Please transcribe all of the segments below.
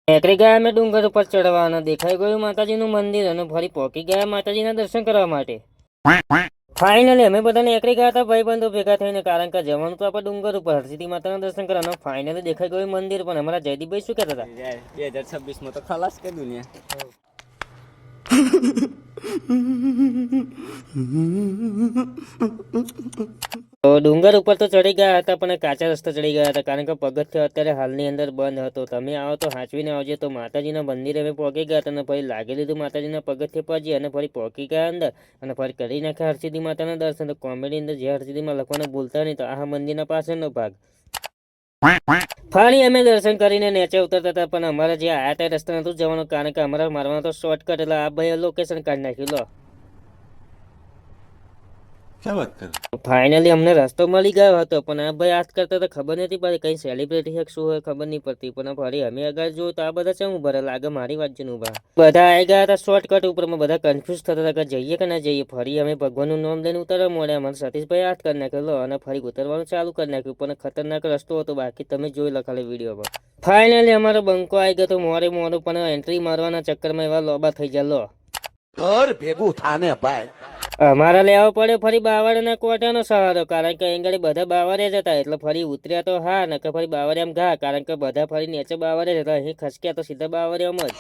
ટેકરી ગયા અમે ડુંગર ઉપર ચડવાના દેખાઈ ગયું માતાજીનું મંદિર અને ફરી પહોંચી ગયા માતાજીના દર્શન કરવા માટે. ફાઇનલી અમે બધા નેકરી ગયા હતા ભાઈબંધો ભેગા થઈને, કારણ કે જવાનું તો આપણે ડુંગર ઉપર હરસિદ્ધિ માતાના દર્શન કરવાના. ફાઇનલી દેખાઈ ગયું મંદિર, પણ અમારા જયદીપભાઈ શું કહેતા હતા 2026 માં તો ખલાસ કે દુનિયા. તો ડુંગર ઉપર તો ચડી ગયા હતા, પણ કાચા રસ્તા ચડી ગયા હતા, કારણ કે પગથિયો અત્યારે હાલની અંદર બંધ હતો. તમે આવો તો હાંચવીને આવજો. તો માતાજીના મંદિરે અમે પહોંચી ગયા હતા અને ફરી લાગી લીધું માતાજીના પગથિયે પહોંચી અને ફરી પહોંચી ગયા અંદર અને ફરી કરી નાખ્યા હરસિદ્ધિ માતાના દર્શન. તો કોમેડી અંદર જે હરસિદ્ધિમાં લખવાનું ભૂલતા નહીં. તો આ મંદિરના પાછળનો ભાગ. ફરી અમે દર્શન કરીને નીચે ઉતરતા હતા, પણ અમારા જે આયા ત્યાં રસ્તા નતું જવાનું, કારણ કે અમારા મારવાનો તો શોર્ટકટ. એટલે આ ભાઈ લોકેશન કાઢી નાખ્યું. લો ફાઇનલી અમને રસ્તો મળી ગયો હતો, પણ આ ભાઈ આજ કરતા તો ખબર નથી પડતી કઈ સેલિબ્રિટી શું હોય ખબર નહીં પડતી. પણ ફરી અમે આગળ જોયું તો આ બધા છે ઉભા લાગે મારી વાત છે ઉભા બધા આવી ગયા હતા શોર્ટકટ ઉપર. બધા કન્ફ્યુઝ થતા હતા કે જઈએ કે ના જઈએ. ફરી અમે ભગવાનનું નામ લઈને ઉતરવા મળ્યા. મને સતીશભાઈ હાથ કરી નાખ્યો અને ફરી ઉતરવાનું ચાલુ કરી નાખ્યું, પણ ખતરનાક રસ્તો હતો. બાકી તમે જોઈ લો ખાલી વિડીયોમાં. ફાઇનલી અમારો બંકો આવી ગયો તો મોડું, પણ એન્ટ્રી મારવાના ચક્કરમાં એવા લોબા થઈ ગયા. લો ઘર ભેગું થાને ભાઈ. અમારા લેવો પડે ફરી બાવળના કોટાનો સહારો, કારણ કે અહીં બધા બાવળિયા જ હતા. એટલે ફરી ઉતર્યા તો હા, ને ફરી બાવળિયામાં ઘા, કારણ કે બધા ફરી નીચે બાવળિયા હતા. અહીં ખસક્યા તો સીધા બાવળિયામાં જ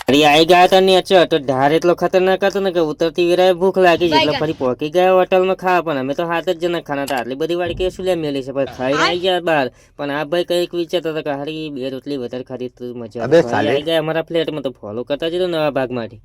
ફરી આવી ગયા હતા નીચે. તો ઢાર એટલો ખતરનાક હતો ને કે ઉતરતી વેરાએ ભૂખ લાગી છે, એટલે ફરી પહોંચી ગયા હોટલમાં ખાવા. પણ અમે તો 7 જ જણા ખાના હતા. આટલી બધી વાડકી શું લે મેલી છે, પણ ખાઈને આવી ગયા બહાર. પણ આ ભાઈ કઈક વિચારતા હતા કે હારી 2 રોટલી વધારે ખાધી તો મજા આવી ગયા અમારા ફ્લેટમાં. તો ફોલો કરતા જતો નવા ભાગ માટે.